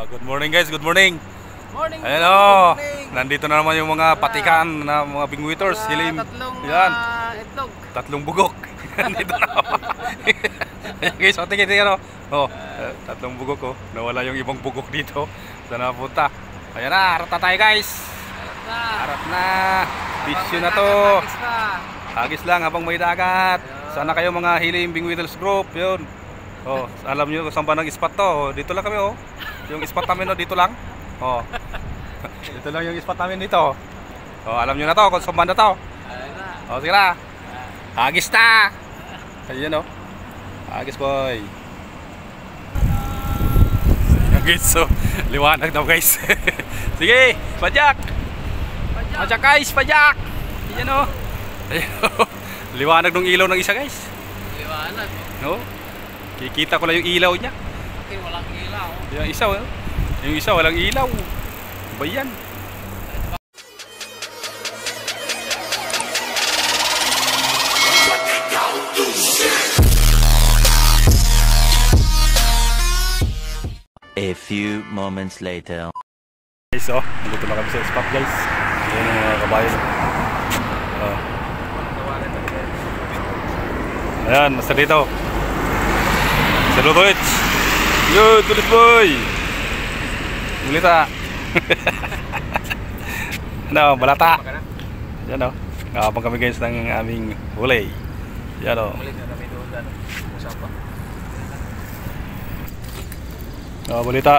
Good morning guys, good morning. Morning. Ayan o, nandito na naman yung mga patikan na mga bingwiters. Hilim. Yan. Itlog. Tatlong bugok. Nandito na naman. Ayan guys, o tingin o. Oh, tatlong bugok o. Nawala yung ibang bugok dito. Saan napunta? Ayan na, harap na tayo guys. Harap na. Bisyo na to. Hagis lang habang may dagat. Sana kayo mga Hilim Bingwiters Group. Yun. Oh, alam nyo kung saan ba nang spot to. Dito lang kami oh. Yung spot namin oh, dito lang. Oh. Dito lang yung spot namin dito. Oh, alam nyo na to kung saan ba na to. Oh, sige na. Hagis na. Ayun oh. Hagis boy. Hagis so. Liwanag daw guys. Sige, pajak. Pajak guys, pajak. Ayun oh. Ayun oh. Liwanag ng ilaw ng isa guys. Liwanag. No? Kikita ko lang yung ilaw niya. Okay, walang ilaw. Yung isa, yung isa walang ilaw. Ba yan? A few moments later. Guys, oh, nandito na kami sa spot guys. Ayan yung mga kabayan. Oh. Ayan, nasa dito. Saludos! Yo, tulis boy! Ulita! Ano, balata! Yan o. Nakapang kami guys ng aming huli. Yan o. Oh, balita.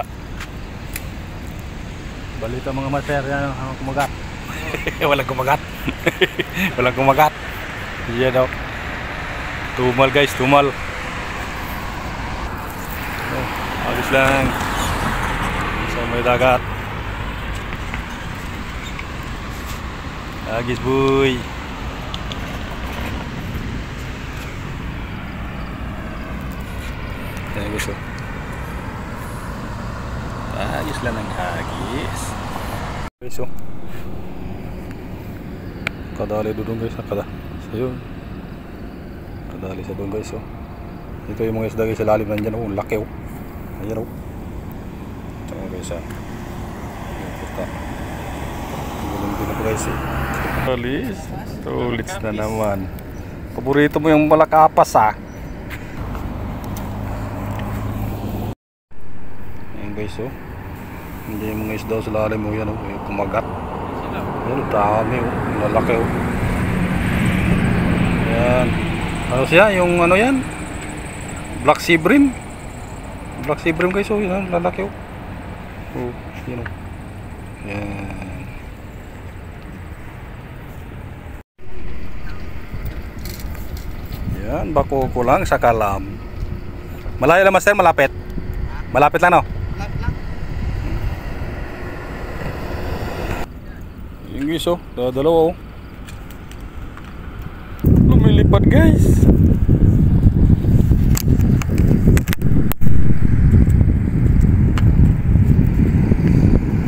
Balita mga mater. Yan o, kumagat. Walang kumagat. Walang kumagat. Yan o. Tumal guys, tumal. Agis lang sa may dagat. Agis boy. Ayan guys oh. Agis lang ng agis. Guys oh. Kadali doon guys. Sayun. Kadali sa doon guys oh. Ito yung mga isda guys sa lalim nandiyan oh. Laki oh. Ayan o. Ito guys ha. Puta. Gulang din ako guys eh. Tulis. Tulis na naman. Paborito mo yung malakapas ha. Ayan guys o. Hindi yung mga isda sa lalim mo yan o. Kumagat. Ayan o. Dami o. Lalaki o. Ayan. Ano siya? Yung ano yan? Black sea bream. Black sea bream guys, oh, yun ang lalaki oh. Oh, yun oh. Yan. Yan, bako ko lang sa kalam. Malayo lang master, malapit. Malapit lang no? Malapit lang. Yung guys oh, dalawa oh. Lumilipad guys.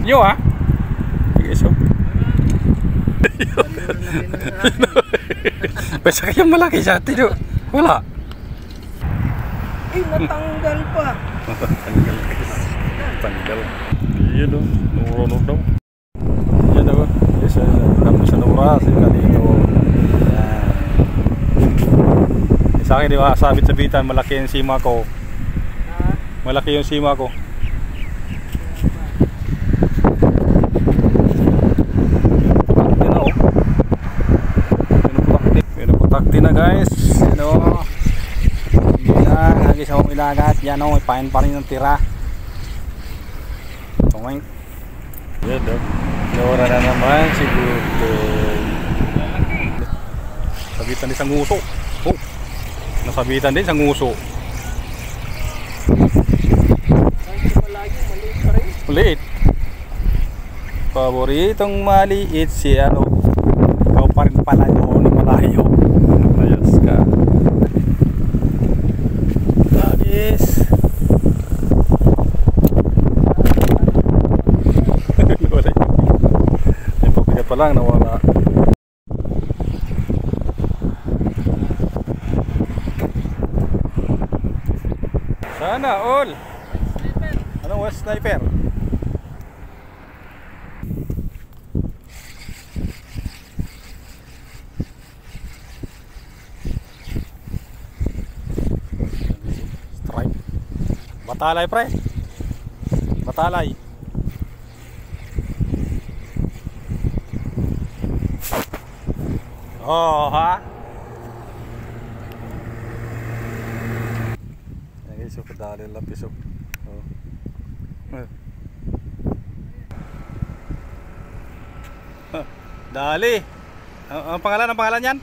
Yo ah. Guys oh. Basta kayong malaki sa atin oh. Wala. Eh, natanggal pa. Tanggal guys. Tanggal. Yun oh. Nurunod daw. Yan oh. Yes, kami sa Nura. Sila dito. Sa akin di ba, sabit sa bitan, malaki yung sima ko. Malaki yung sima ko. Takti na guys, ano, hindi na, hagis akong ilagat, yan o, may pain pa rin ng tira. Tungay. Yan o, nora na naman si Butoy. Sabitan din sa nguso. Oh, nasabitan din sa nguso. Maliit. Paboritong maliit si ano, ikaw pa rin pala yun, malayo. Ayos ka. Agis. Wala. Yung pabigat pa lang nawala. Sana all. Anong was sniper? Matalay pre. Matalay. Oh ha. Yan guys, so kadali lapis oh. Dali. Ang pangalan yan?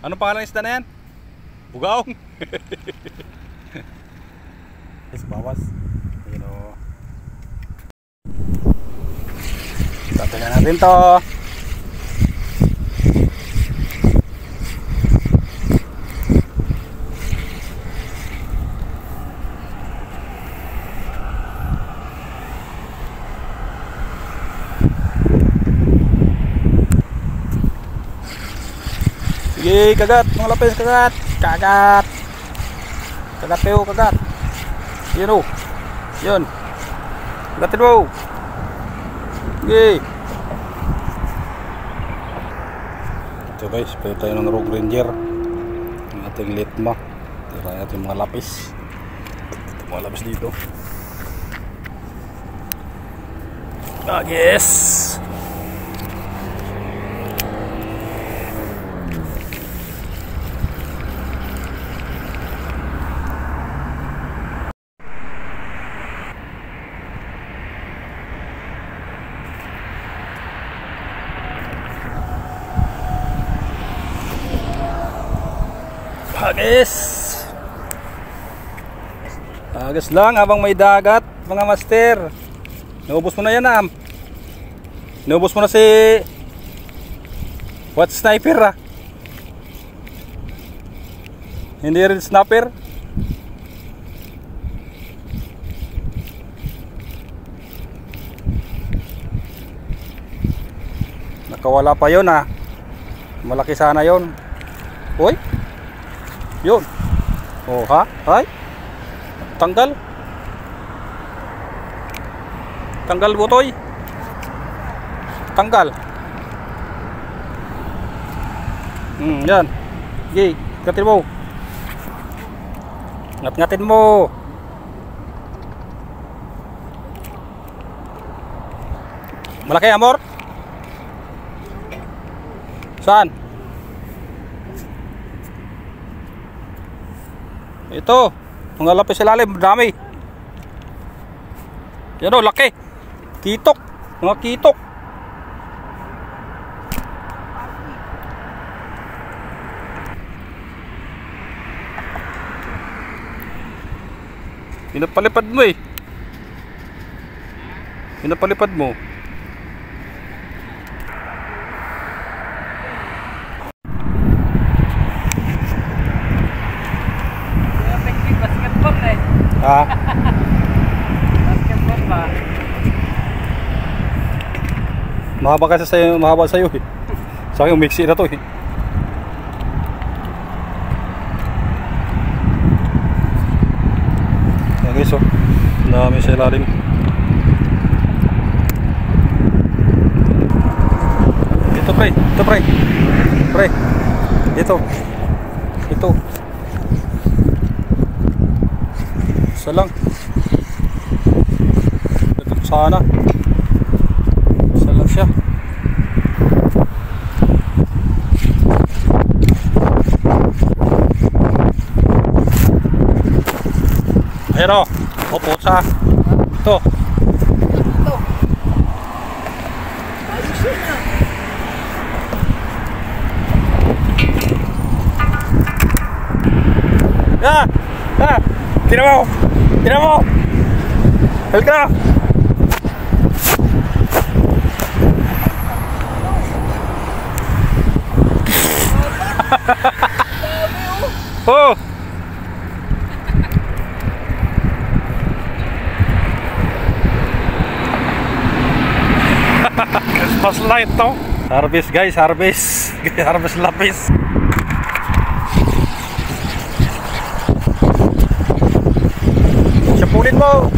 Anong pangalan ng isda na yan? Bugaong. Guys, bawas. Ayun o. Tatagan natin to. Sige, kagat, mga lapis, kagat. Kagat. Kagat kayo, kagat. Yun o. Yun. Kagatin mo. Sige. Ito guys, pwede tayo ng Rogue Ranger. Ang ating litma. Tira natin mga lapis. Ito mga lapis dito. Yes. Agis lang habang may dagat mga master. Naubos mo na yan naubos mo na si what sniper hindi rin snapper. Nakawala pa yun malaki sana yun. Uy yun. Oh ha? Ay. Tanggal. Tanggal butoy. Tanggal. Yan. Sige, ngatin mo. Ngat-ngatin mo. Malaki amor? Saan? Ito, mga lapis sa ilalim, dami. Yan o, laki. Kitok, mga kitok. Pinapalipad mo Pinapalipad mo. Basketball ba? Mahaba kasi sa'yo, mahaba sa'yo Sa akin, mixi na to Yan guys dami sa ilalim. Ito pre, pre. Ito. Isa lang. Ito sana. Isa lang siya. Ayan o. Opo sa. Ito. Ayusin na. Tira mo. Halika. Oh. Christmas light to. Harvest guys, harvest lapis. Sapulin mo.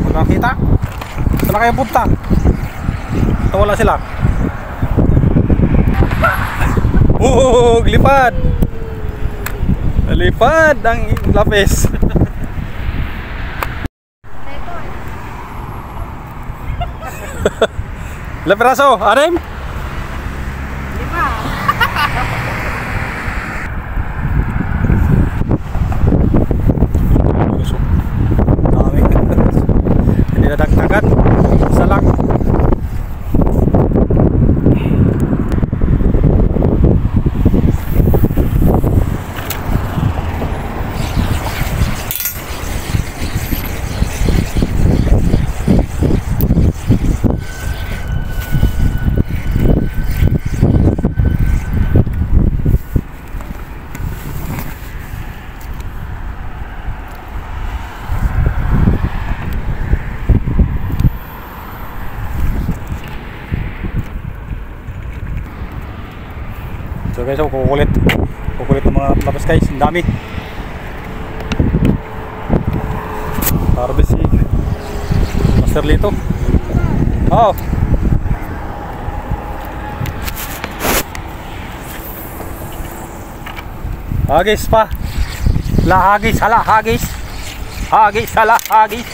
Wala kita. Saan na kayo punta? Ito wala sila. Lipad! Lipad ang lapis. Ilang piraso? 6? 5. Dami. Hindi nadagdagan. Isa lang. So guys, kukulit ng mga lapis guys, ang dami. Harvest si Master Lito. Oh. Hagis pa. Lahagis, hala hagis. Hagis, hala hagis.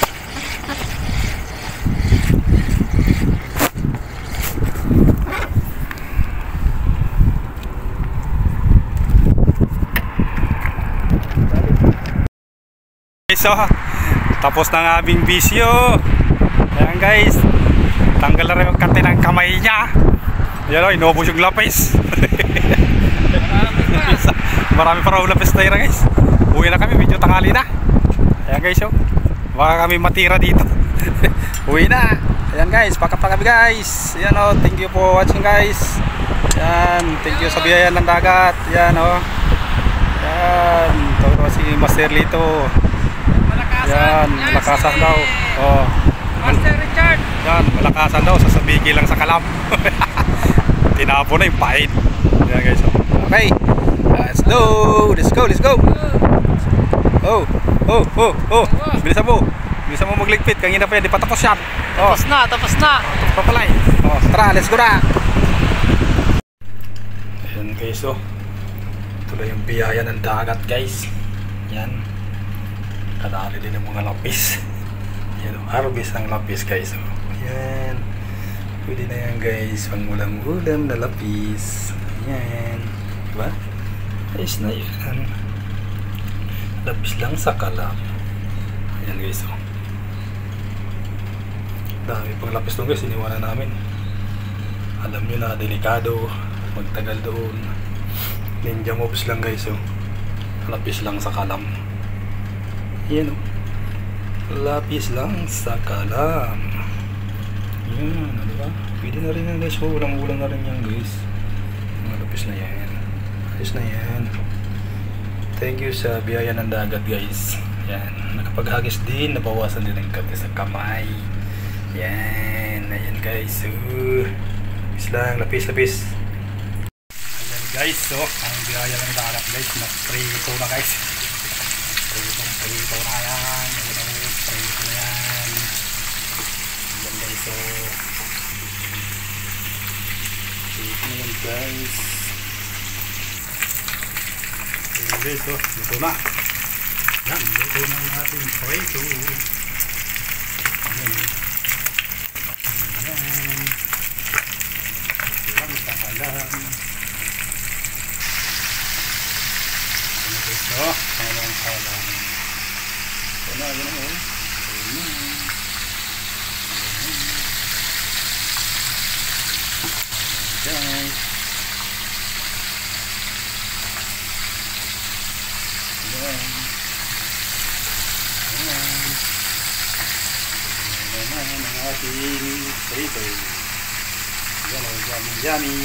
So, tapos na ang aming bisyo. Ayan guys, tanggal na rin yung kate ng kamay niya. Ayan o, inubos yung lapis. Marami pa raw lapis na yun guys. Uwi na kami, medyo tanghali na. Ayan guys, oh, baka kami matira dito. Uwi na. Ayan guys, pack up na kami guys. Ayan o, thank you for watching guys. Ayan, thank you sa biyaya ng dagat. Ayan o. Ayan, ito si Master Lito. Yan, malakasan daw. Oh. Master Richard. Yan, malakasan daw. Sasabigi lang sa kalam. Tinapo na yung pahid. Yan guys. Okay. Let's go. Let's go. Let's go. Oh. Oh. Oh. Oh. Bilisan mo. Bilisan mo magligpit. Kanina pa yan. Di pa tapos yan. Oh. Tapos na. Tapos na. Tapos pa pala eh. Oh. Tara. Let's go na. Ayan guys. Oh. Tuloy yung biyaya ng dagat guys. Yan. Kadali din ng mga lapis. Yan, harvest ang lapis guys. Yan. Pwede na yan guys. Pangulam-ulam na lapis. Yan. Diba? Ayos na yan. Lapis lang sa kalam. Yan guys. Dami pang lapis doon guys. Iniwanan namin. Alam nyo na, delikado. Magtagal doon. Ninja moves lang guys. Lapis lang sa kalam. Yan o. Lapis lang sa kalam. Yan, diba? Pwede na rin yan guys. Ulang-ulang na rin yan guys. Mga lapis na yan. Ayos na yan. Thank you sa biyaya ng dagat guys. Yan. Nakapaghagis din. Nabawasan din ang kate sa kamay. Yan. Ayan guys. Lapis lang. Lapis. Ayan guys. So, ang biyaya ng dagat guys. Na-prito na guys. Prito na yan. Prito na yan. Ayan guys. So, prito na yan guys. Ayan guys. So, luto na. Yan. Luto na natin prito. Ayan. Ayan. Ayan. Takalan. So, kalang-kalang. Ito na, yun mo. Guys. Ayan. Ayan. Ayan ang ating prito. Ayan o, yummy.